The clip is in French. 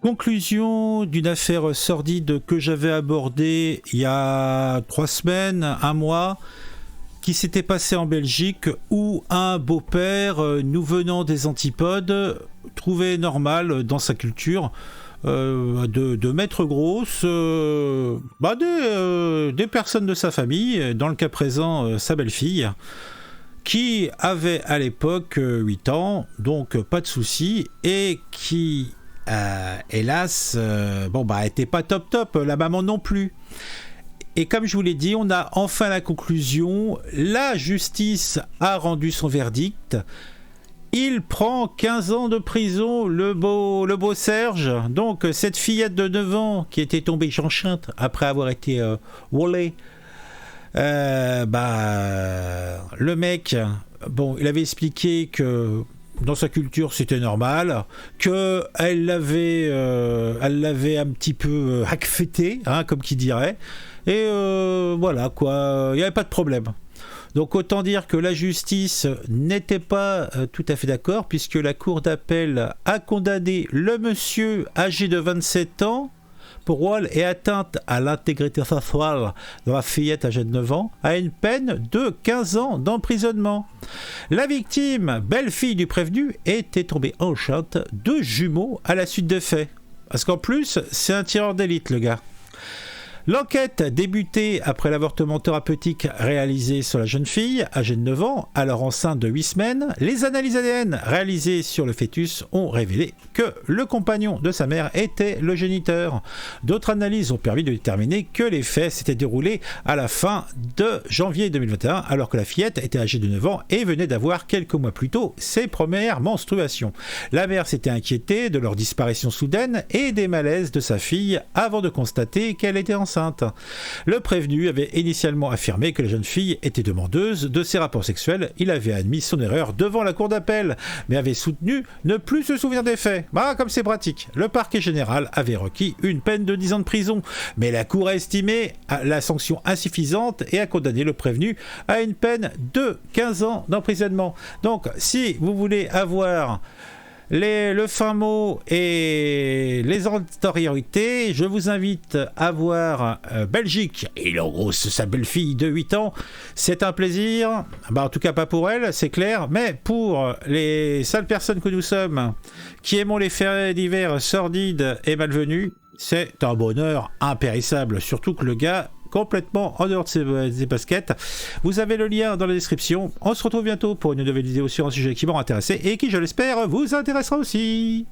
Conclusion d'une affaire sordide que j'avais abordée il y a 3 semaines, un mois, qui s'était passé en Belgique où un beau-père, nous venant des antipodes, trouvait normal dans sa culture de mettre grosse des personnes de sa famille, dans le cas présent sa belle-fille, qui avait à l'époque 8 ans, donc pas de souci, et qui, hélas, était pas top, la maman non plus. Et comme je vous l'ai dit, on a enfin la conclusion. La justice a rendu son verdict. Il prend 15 ans de prison, le beau Serge. Donc, cette fillette de 9 ans qui était tombée enceinte après avoir été volée. Le mec, il avait expliqué que dans sa culture c'était normal, qu'elle l'avait un petit peu hackfêté, comme qui dirait. Et voilà quoi, il n'y avait pas de problème. Donc autant dire que la justice n'était pas tout à fait d'accord, puisque la cour d'appel a condamné le monsieur âgé de 27 ans pour vol et atteinte à l'intégrité sexuelle de la fillette âgée de 9 ans à une peine de 15 ans d'emprisonnement. La victime, belle-fille du prévenu, était tombée enceinte de jumeaux à la suite des faits. Parce qu'en plus, c'est un tireur d'élite, le gars. L'enquête débutait après l'avortement thérapeutique réalisé sur la jeune fille, âgée de 9 ans, alors enceinte de 8 semaines. Les analyses ADN réalisées sur le fœtus ont révélé que le compagnon de sa mère était le géniteur. D'autres analyses ont permis de déterminer que les faits s'étaient déroulés à la fin de janvier 2021, alors que la fillette était âgée de 9 ans et venait d'avoir quelques mois plus tôt ses premières menstruations. La mère s'était inquiétée de leur disparition soudaine et des malaises de sa fille avant de constater qu'elle était enceinte. Le prévenu avait initialement affirmé que la jeune fille était demandeuse de ses rapports sexuels. Il avait admis son erreur devant la cour d'appel, mais avait soutenu ne plus se souvenir des faits. Comme c'est pratique. Le parquet général avait requis une peine de 10 ans de prison, mais la cour a estimé la sanction insuffisante et a condamné le prévenu à une peine de 15 ans d'emprisonnement. Donc, si vous voulez avoir le fin mot et les antériorités, je vous invite à voir Belgique. Et en gros, c'est sa belle-fille de 8 ans. C'est un plaisir. En tout cas, pas pour elle, c'est clair. Mais pour les sales personnes que nous sommes, qui aimons les faits divers sordides et malvenus, c'est un bonheur impérissable. Surtout que le gars, complètement en dehors de ses baskets. Vous avez le lien dans la description. On se retrouve bientôt pour une nouvelle vidéo sur un sujet qui m'aura intéressé et qui, je l'espère, vous intéressera aussi.